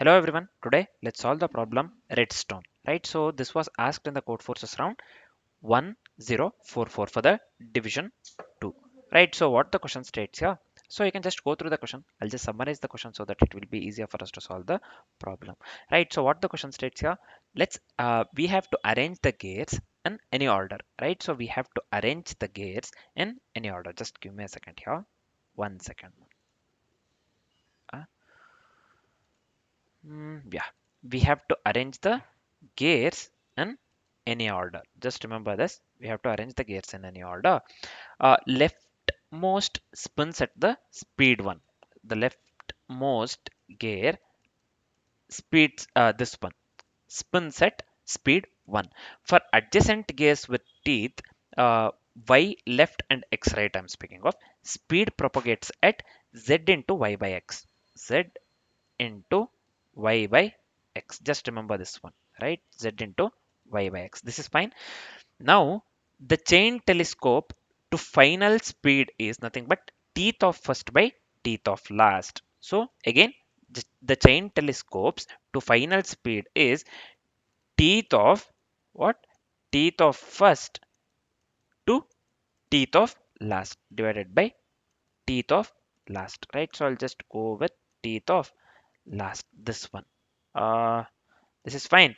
Hello everyone. Today let's solve the problem Redstone. Right. So this was asked in the Codeforces round 1044 for the division 2. Right. So what the question states here. So you can just go through the question. I'll just summarize the question so that it will be easier for us to solve the problem. Right. So what the question states here. We have to arrange the gears in any order. Right. So we have to arrange the gears in any order. Just give me a second here. 1 second. Uh, yeah, we have to arrange the gears in any order. Just remember this. We have to arrange the gears in any order. Leftmost spins at the speed 1. The leftmost gear speeds this one spins at speed 1. For adjacent gears with teeth, uh, y left and x right I'm speaking of, speed propagates at z into y by x. Z into y by x. Just remember this one, right? Z into y by x. This is fine. Now, the chain telescope to final speed is nothing but teeth of first by teeth of last. So, again, the chain telescopes to final speed is teeth of what? Teeth of first to teeth of last divided by teeth of last, right? So, I'll just go with teeth of last, this one. Uh, this is fine.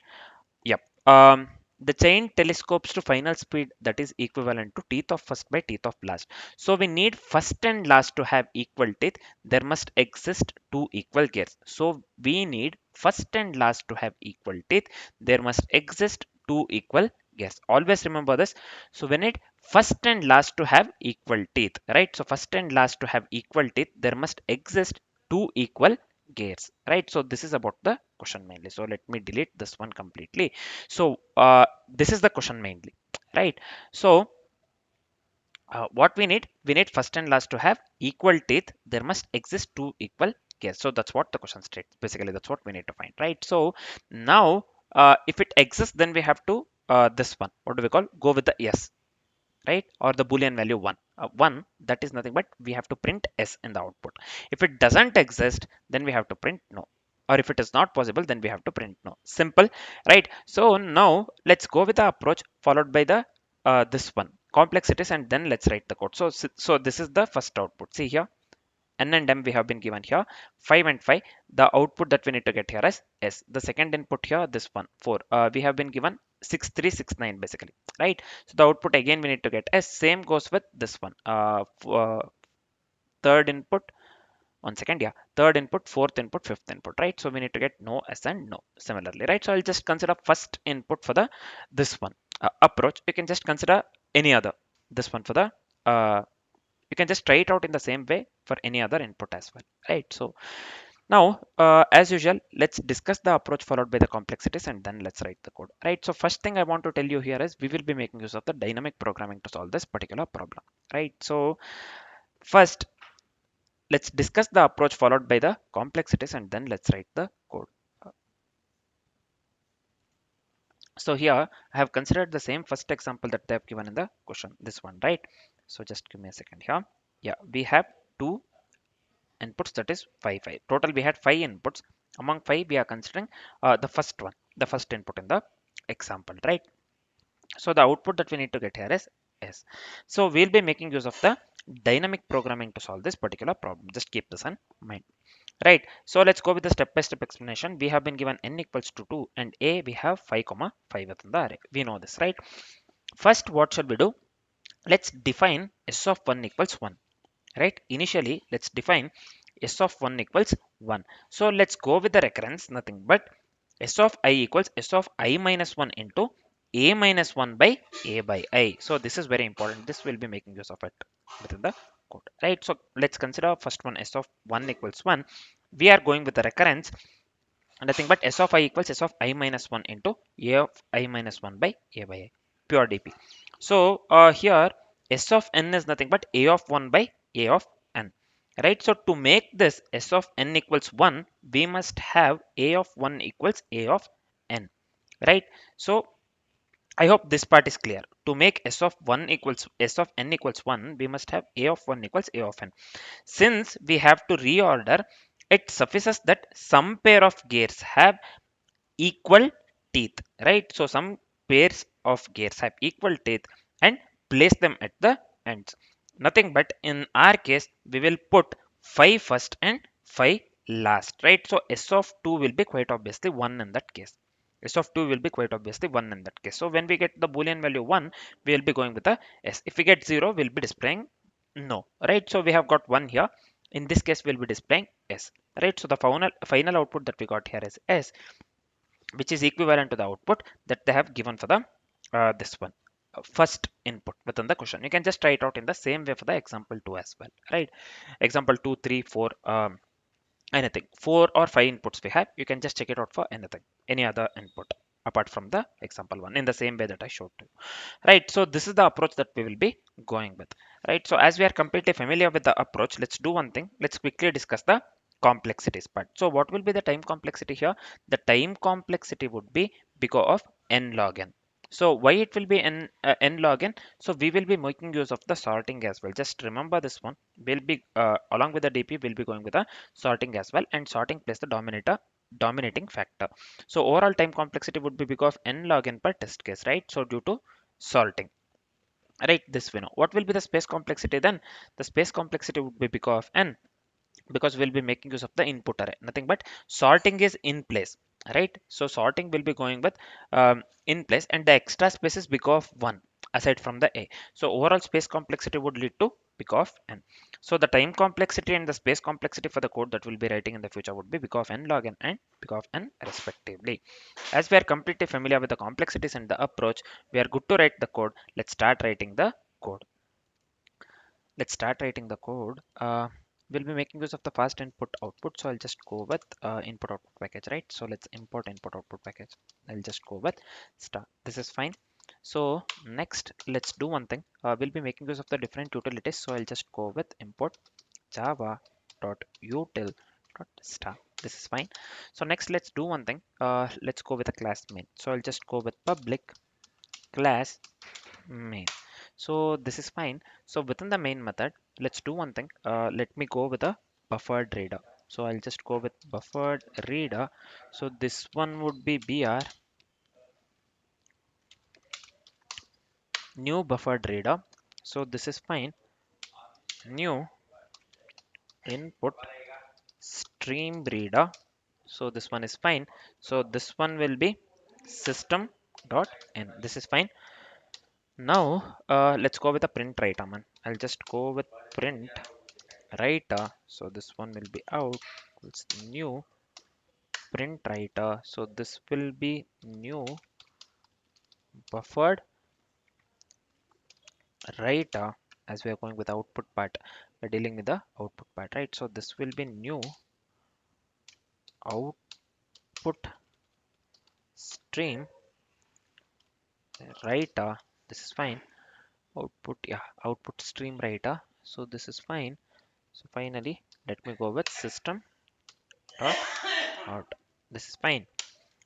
Yep. The chain telescopes to final speed that is equivalent to teeth of first by teeth of last. So we need first and last to have equal teeth. There must exist two equal gears. So we need first and last to have equal teeth. There must exist two equal gears. Always remember this. So we need first and last to have equal teeth, right? So first and last to have equal teeth, there must exist two equal gears, right? So this is about the question mainly. So let me delete this one completely. So this is the question mainly, right? So what we need first and last to have equal teeth. There must exist two equal gears. So that's what the question states. Basically, that's what we need to find, right? So now, if it exists, then we have to this one. What do we call? Go with the yes, right? Or the boolean value 1. 1, that is nothing but we have to print s in the output. If it doesn't exist, then we have to print no. Or if it is not possible, then we have to print no. Simple, right? So now let's go with the approach followed by the this one complexities, and then let's write the code. So this is the first output. See here, n and m we have been given here 5 and 5. The output that we need to get here is s. The second input here, this one 4, we have been given 6369 basically, right? So the output again we need to get s. Same goes with this one, third input, one second, yeah, third input, fourth input, fifth input, right? So we need to get no, s, and no similarly, right? So I'll just consider first input for the this one approach. You can just consider any other, this one for the uh, you can just try it out in the same way for any other input as well, right? So now, as usual, let's discuss the approach followed by the complexities, and then let's write the code, right? So first thing I want to tell you here is we will be making use of the dynamic programming to solve this particular problem, right? So first, let's discuss the approach followed by the complexities, and then let's write the code. So here I have considered the same first example that they have given in the question, this one, right? So just give me a second here. Yeah, we have two inputs, that is 5 5 total. We had 5 inputs. Among 5 we are considering the first one, the first input in the example, right? So the output that we need to get here is s. So we'll be making use of the dynamic programming to solve this particular problem. Just keep this in mind, right? So let's go with the step-by-step explanation. We have been given n equals to 2 and a we have 5 comma 5 within the array. We know this, right? First, what shall we do? Let's define s of 1 equals 1, right? Initially, let's define s of 1 equals 1. So let's go with the recurrence, nothing but s of I equals s of I minus 1 into a minus 1 by a by I. So this is very important. This will be making use of it within the code, right? So let's consider first one, s of 1 equals 1. We are going with the recurrence, nothing but s of I equals s of I minus 1 into a of I minus 1 by a by I, pure dp. So here s of n is nothing but a of 1 by a of n, right? So to make this s of n equals 1, we must have a of 1 equals a of n, right? So I hope this part is clear. To make s of 1 equals s of n equals 1, we must have a of 1 equals a of n. Since we have to reorder It suffices that some pair of gears have equal teeth, right? So some pairs of gears have equal teeth and place them at the ends. Nothing but in our case, we will put 5 first and 5 last, right? So S of 2 will be quite obviously 1 in that case. S of 2 will be quite obviously 1 in that case. So when we get the boolean value 1, we will be going with a S. If we get 0, we'll be displaying no, right? So we have got 1 here. In this case, we'll be displaying S, right? So the final output that we got here is S, which is equivalent to the output that they have given for the this one first input within the question. You can just try it out in the same way for the example 2 as well, right? Example 2, 3, 4, anything 4 or 5 inputs we have, you can just check it out for anything, any other input apart from the example one in the same way that I showed you, right? So this is the approach that we will be going with, right? So as we are completely familiar with the approach, let's do one thing. Let's quickly discuss the complexities part. So what will be the time complexity here? The time complexity would be because of n log n. So why it will be n log n? So we will be making use of the sorting as well. Just remember this one. We'll be along with the DP, we'll be going with the sorting as well, and sorting plays the dominating factor. So overall time complexity would be because of n log n per test case, right? So due to sorting, right? This we know. What will be the space complexity then? The space complexity would be because of n, because we'll be making use of the input array. Nothing but sorting is in place, right? So sorting will be going with in place, and the extra space is because of 1 aside from the a. So overall space complexity would lead to because of n. So the time complexity and the space complexity for the code that we'll be writing in the future would be because of n log n and because of n respectively. As we are completely familiar with the complexities and the approach, we are good to write the code. Let's start writing the code. Let's start writing the code. We'll be making use of the fast input output. So I'll just go with input output package, right? So let's import input output package. I'll just go with star. This is fine. So next, let's do one thing. We'll be making use of the different utilities. So I'll just go with import java dot util dot star. This is fine. So next, let's do one thing. Let's go with a class main. So I'll just go with public class main. So this is fine. So within the main method, let's do one thing. Let me go with a buffered reader. So I'll just go with buffered reader. So this one would be br new buffered reader. So this is fine. New input stream reader. So this one is fine. So this one will be system dot n. This is fine. Now let's go with a print writer, man. I'll just go with print writer. So this one will be out equals new print writer. So this will be new buffered writer. As we are going with the output part, we're dealing with the output part, right? So this will be new output stream writer. This is fine. Output, yeah, output stream writer. So this is fine. So finally, let me go with system dot out. This is fine.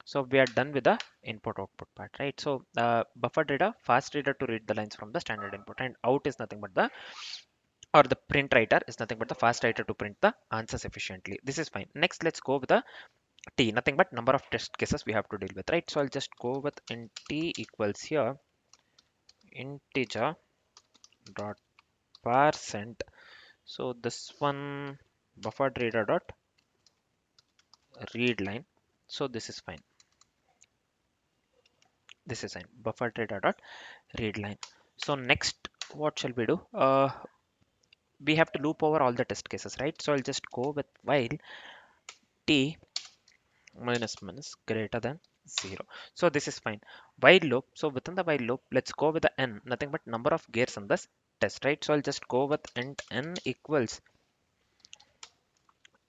So we are done with the input output part, right? So buffer data, fast reader to read the lines from the standard input, and out is nothing but the, or the print writer is nothing but the fast writer to print the answers efficiently. This is fine. Next, let's go with the t, nothing but number of test cases we have to deal with, right? So I'll just go with int t equals here integer dot percent. So this one buffered reader dot read line. So this is fine. This is fine. Buffered reader dot read line. So next, what shall we do? We have to loop over all the test cases, right? So I'll just go with while t minus greater than 0. So this is fine. While loop. So within the while loop, let's go with the n, nothing but number of gears in this test, right? So I'll just go with int n equals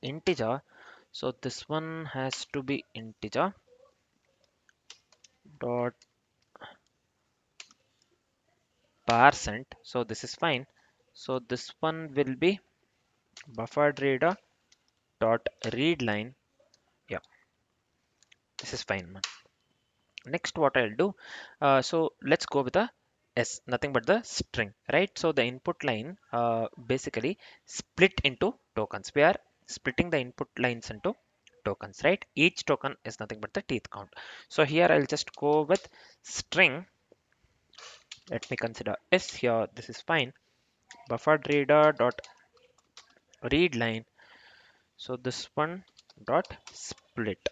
integer. So this one has to be integer dot percent. So this is fine. So this one will be buffered reader dot read line. Yeah, this is fine, man. Next, what I'll do, so let's go with the s, nothing but the string, right? So the input line basically split into tokens. We are splitting the input lines into tokens, right? Each token is nothing but the teeth count. So here I'll just go with string. Let me consider s here. This is fine. Buffered reader dot read line. So this one dot split.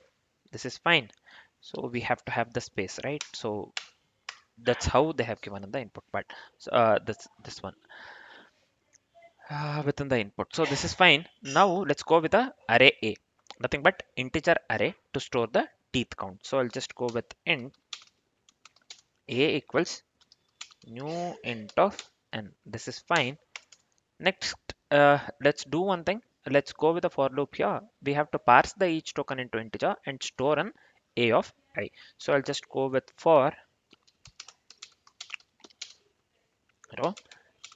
This is fine. So we have to have the space, right? So that's how they have given in the input part. So this one within the input. So this is fine. Now let's go with the array a, nothing but integer array to store the teeth count. So I'll just go with int a equals new int of n. This is fine. Next, let's do one thing. Let's go with the for loop here. We have to parse the each token into integer and store an a of I. So I'll just go with for row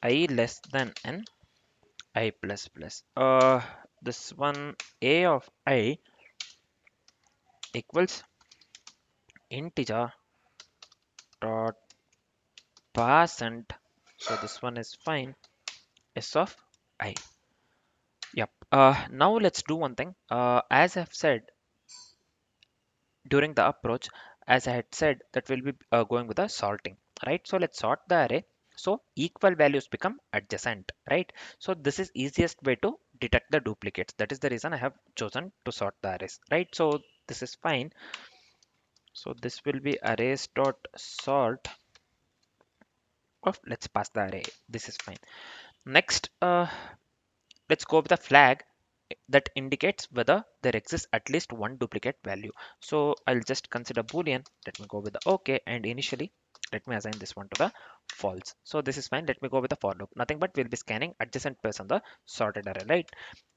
I less than n I plus plus. This one a of I equals integer dot percent. So this one is fine. S of I. Yep. Now let's do one thing. As I've said during the approach, as I had said, that we'll be going with a sorting, right? So let's sort the array. So equal values become adjacent, right? So this is easiest way to detect the duplicates. That is the reason I have chosen to sort the arrays, right? So this is fine. So this will be arrays dot sort of, let's pass the array. This is fine. Next, let's go with a flag that indicates whether there exists at least one duplicate value. So I'll just consider boolean. Let me go with the OK, and initially let me assign this one to the false. So this is fine. Let me go with the for loop. Nothing but we'll be scanning adjacent pairs on the sorted array, right?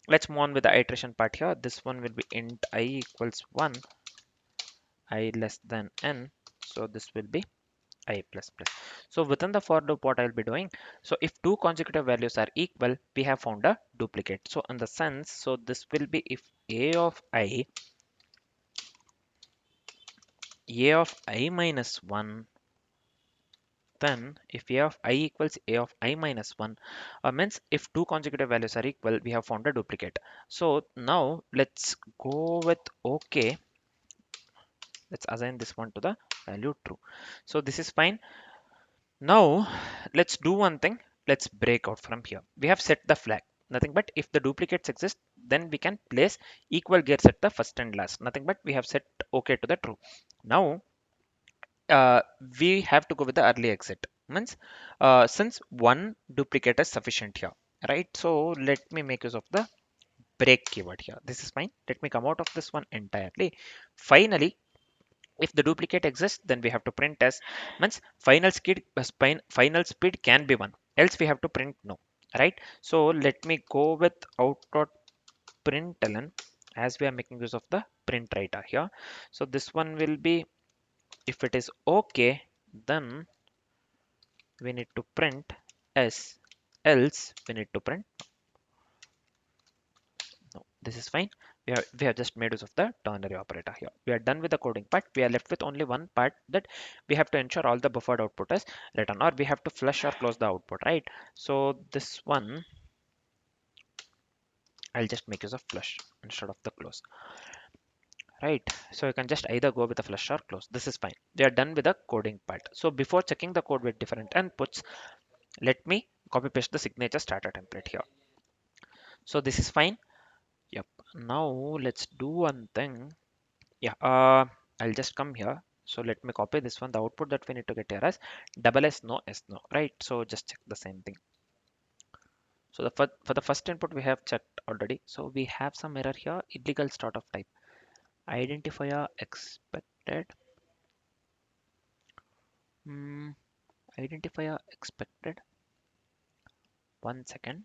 Let's move on with the iteration part here. This one will be int I equals 1, I less than n. So this will be I plus plus. So within the for loop, what I'll be doing, so if two consecutive values are equal, we have found a duplicate. So in the sense, so this will be if a of I minus 1, then if a of I equals a of I minus 1, means if two consecutive values are equal, we have found a duplicate. So now let's go with OK. Let's assign this one to the value true. So this is fine. Now let's do one thing. Let's break out from here. We have set the flag. Nothing but if the duplicates exist, then we can place equal gears at the first and last. Nothing but we have set OK to the true. Now uh, we have to go with the early exit. Means since one duplicate is sufficient here, right? So let me make use of the break keyword here. This is fine. Let me come out of this one entirely. Finally, if the duplicate exists, then we have to print as, means final speed can be 1, else we have to print no, right? So let me go with out.println, as we are making use of the print writer here. So this one will be, if it is okay, then we need to print s, else we need to print no. This is fine. We have just made use of the ternary operator here. We are done with the coding part. We are left with only one part, that we have to ensure all the buffered output is written, or we have to flush or close the output, right? So this one, I'll just make use of flush instead of the close, right? So you can just either go with the flush or close. This is fine. We are done with the coding part. So before checking the code with different inputs, let me copy paste the signature starter template here. So this is fine. Yep. Now let's do one thing. Yeah, I'll just come here. So let me copy this one. The output that we need to get here is double S no S no, right? So just check the same thing. So for the first input we have checked already. So we have some error here. Illegal start of type. Identifier expected. Hmm, identifier expected. 1 second.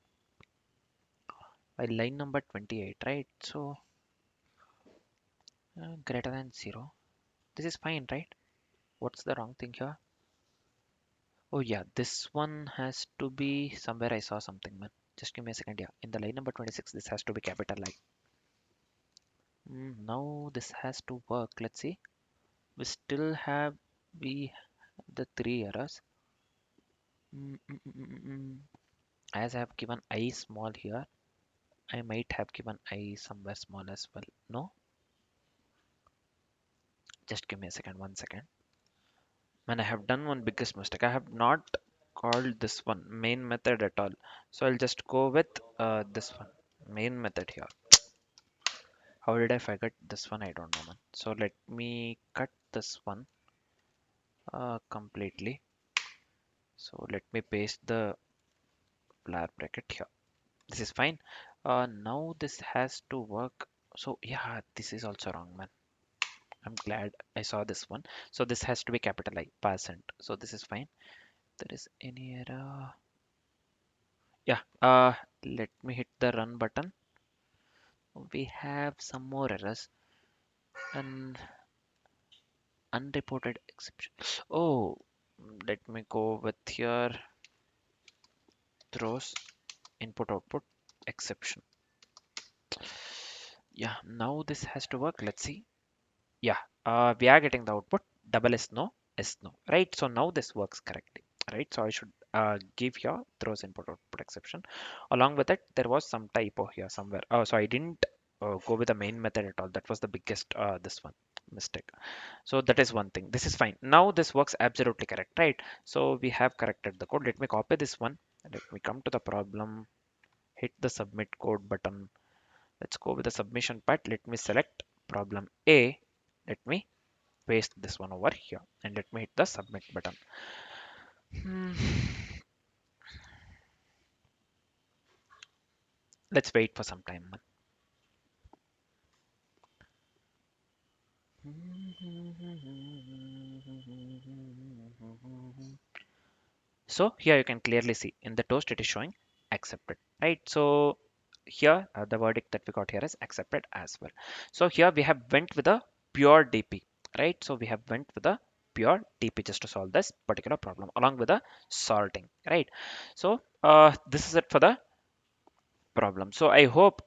By line number 28, right? So greater than 0. This is fine, right? What's the wrong thing here? Oh yeah, this one has to be somewhere. I saw something, man. Just give me a second. Yeah, in the line number 26, this has to be capital I. Now this has to work. Let's see. We still have we the three errors. Mm, mm, mm, mm, mm. As I have given I small here. I might have given I somewhere small as well. No, just give me a second, 1 second. Man, I have done one biggest mistake. I have not called this one main method at all. So I'll just go with this one, main method here. How did I forget this one? I don't know, man. So let me cut this one completely. So let me paste the flare bracket here. This is fine. Now this has to work. So yeah, this is also wrong, man. I'm glad I saw this one. So this has to be capital I, percent. So this is fine. There is any error. Yeah, let me hit the run button. We have some more errors and unreported exception. Oh, let me go with here throws input output exception. Yeah, now this has to work. Let's see. Yeah, we are getting the output double is no, right? So now this works correctly, right? So I should give here throws input output exception. Along with it, there was some typo here somewhere. Oh, so I didn't go with the main method at all. That was the biggest this one mistake. So that is one thing. This is fine. Now this works absolutely correct, right? So we have corrected the code. Let me copy this one. Let me come to the problem. Hit the submit code button. Let's go with the submission part. Let me select problem A. Let me paste this one over here and let me hit the submit button. Hmm. Let's wait for some time. So here you can clearly see in the toast it is showing accepted, right? So here the verdict that we got here is accepted as well. So here we have went with a pure DP, right? So we have went with a pure DP just to solve this particular problem along with the sorting, right? So this is it for the problem. So I hope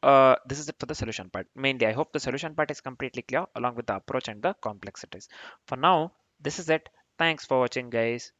this is it for the solution part. Mainly, I hope the solution part is completely clear along with the approach and the complexities. For now, this is it. Thanks for watching, guys.